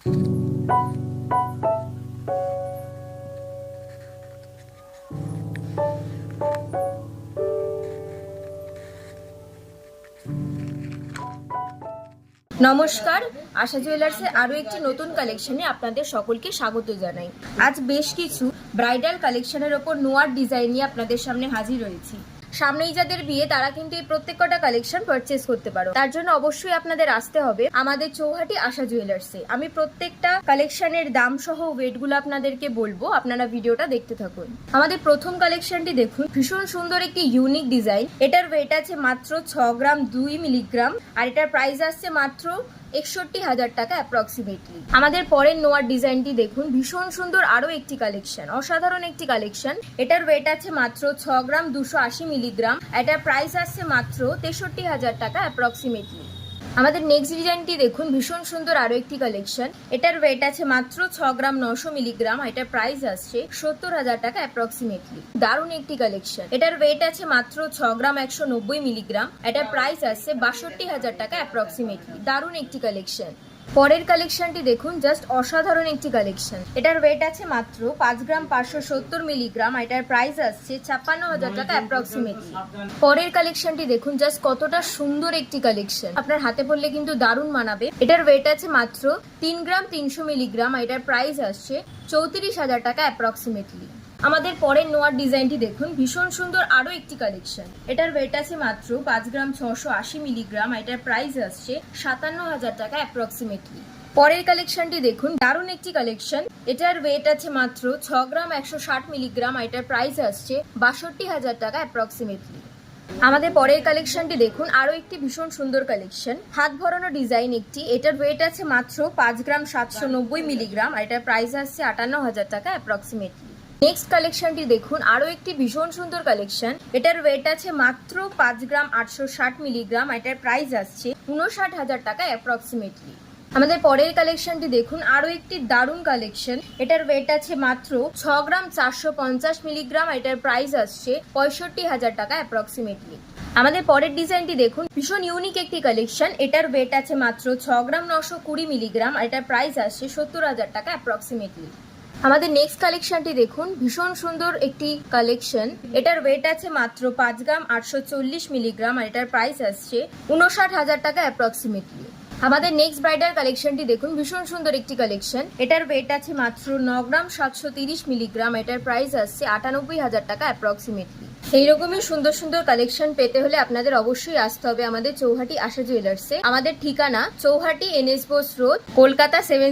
নমস্কার, আশা জুয়েলার্সের আরো একটি নতুন কালেকশনে আপনাদের সকলকে স্বাগত জানাই। আজ বেশ কিছু ব্রাইডাল কালেকশনের ওপর নোয়ার ডিজাইন নিয়ে আপনাদের সামনে হাজির হয়েছি। সামনেই যাদের বিয়ে তারা কিন্তু এই প্রত্যেকটা কালেকশন পারচেজ করতে পারো। তার জন্য অবশ্যই আপনাদের আসতে হবে আমাদের চৌহাটি আশা জুয়েলার্সে। আমি প্রত্যেকটা কালেকশনের দাম সহ ওয়েটগুলো আপনাদেরকে বলবো, আপনারা ভিডিওটা দেখতে থাকুন। আমাদের প্রথম কালেকশনটি দেখুন, ভীষণ সুন্দর একটি ইউনিক ডিজাইন। এটার ওয়েট আছে মাত্র 6 গ্রাম 2 মিলিগ্রাম আর এটার প্রাইস আসছে মাত্র 61,000 টাকা অ্যাপ্রক্সিমেটলি। আমাদের পরের নোয়ার ডিজাইনটি দেখুন, ভীষণ সুন্দর আরো একটি কালেকশন, অসাধারণ একটি কালেকশন। এটার ওয়েট আছে মাত্র 6 গ্রাম 280 মিলিগ্রাম। এটার প্রাইস আসছে মাত্র 63,000 টাকা অ্যাপ্রক্সিমেটলি। আমাদের নেক্সট ডিজাইনটি দেখুন, ভীষণ সুন্দর আরো একটি কালেকশন। এটার ওয়েট আছে মাত্র 6 গ্রাম 900 মিলিগ্রাম। এটার প্রাইস আসছে 70,000 টাকা অ্যাপ্রক্সিমেটলি। দারুণ একটি কালেকশন। এটার ওয়েট আছে মাত্র 6 গ্রাম 190 মিলিগ্রাম। এটার প্রাইস আসছে 62,000 টাকা অ্যাপ্রক্সিমেটলি। দারুণ একটি কালেকশন। পরের কালেকশনটি দেখুন, জাস্ট অসাধারণ একটি কালেকশন। এটার ওয়েট আছে মাত্র 5 গ্রাম 570 মিলিগ্রাম। এটার প্রাইস আসছে 56,000 টাকা অ্যাপ্রক্সিমেটলি। পরের কালেকশনটি দেখুন, জাস্ট কতটা সুন্দর একটি কালেকশন, আপনার হাতে পড়লে কিন্তু দারুণ মানাবে। এটার ওয়েট আছে মাত্র 3 গ্রাম 300 মিলিগ্রাম। এটার প্রাইস আসছে 34,000 টাকা অ্যাপ্রক্সিমেটলি। আমাদের পরের নোয়ার ডিজাইনটি দেখুন, ভীষণ সুন্দর আরো একটি কালেকশন। এটার ওয়েট আছে মাত্র 5 গ্রাম 680 মিলিগ্রাম। এটার প্রাইস আসছে 57,000 টাকা অ্যাপ্রক্সিমেটলি। পরের কালেকশনটি দেখুন, দারুণ একটি কালেকশন। এটার ওয়েট আছে মাত্র 6 গ্রাম 160 মিলিগ্রাম। এটার প্রাইস আসছে 62,000 টাকা অ্যাপ্রক্সিমেটলি। আমাদের পরের কালেকশনটি দেখুন, আরো একটি ভীষণ সুন্দর কালেকশন, হাত ভরানো ডিজাইন একটি। এটার ওয়েট আছে মাত্র 5 গ্রাম 790 মিলিগ্রাম। এটার প্রাইস আসছে 58,000 টাকা অ্যাপ্রক্সিমেটলি। নেক্সট কালেকশনটি দেখুন, আরো একটি ভীষণ সুন্দর কালেকশন। এটার ওয়েট আছে মাত্র 5 গ্রাম 860 মিলিগ্রাম। এটার প্রাইস আসছে 59,000 টাকা অ্যাপ্রক্সিমেটলি। আমাদের পরের কালেকশনটি দেখুন, আরো একটি দারুণ কালেকশন। এটার ওয়েট আছে মাত্র 6 গ্রাম 450 মিলিগ্রাম। এটার প্রাইস আসছে 65,000 টাকা অ্যাপ্রক্সিমেটলি। আমাদের পরের ডিজাইনটি দেখুন, ভীষণ ইউনিক একটি কালেকশন। এটার ওয়েট আছে মাত্র 6 গ্রাম 920 মিলিগ্রাম। এটার প্রাইস আসছে 70,000 টাকা অ্যাপ্রক্সিমেটলি। আমাদের নেক্সট কালেকশনটি দেখুন, ভীষণ সুন্দর একটি কালেকশন। এটার ওয়েট আছে মাত্র 5 গ্রাম 840 মিলিগ্রাম। আর এটার প্রাইস আসছে 59,000 টাকা অ্যাপ্রক্সিমেটলি। আমাদের নেক্সট ব্রাইডাল কালেকশনটি দেখুন, ভীষণ সুন্দর একটি কালেকশন। এটার ওয়েট আছে মাত্র 9 গ্রাম 730 মিলিগ্রাম। এটার প্রাইস আসছে 98,000 টাকা অ্যাপ্রক্সিমেটলি। এইরকমই সুন্দর সুন্দর কালেকশন পেতে হলে আপনাদের অবশ্যই আসতে হবে আমাদের চৌহাটি আশা জুয়েলার্সে। আমাদের ঠিকানা চৌহাটি NS বোস রোড, কলকাতা 70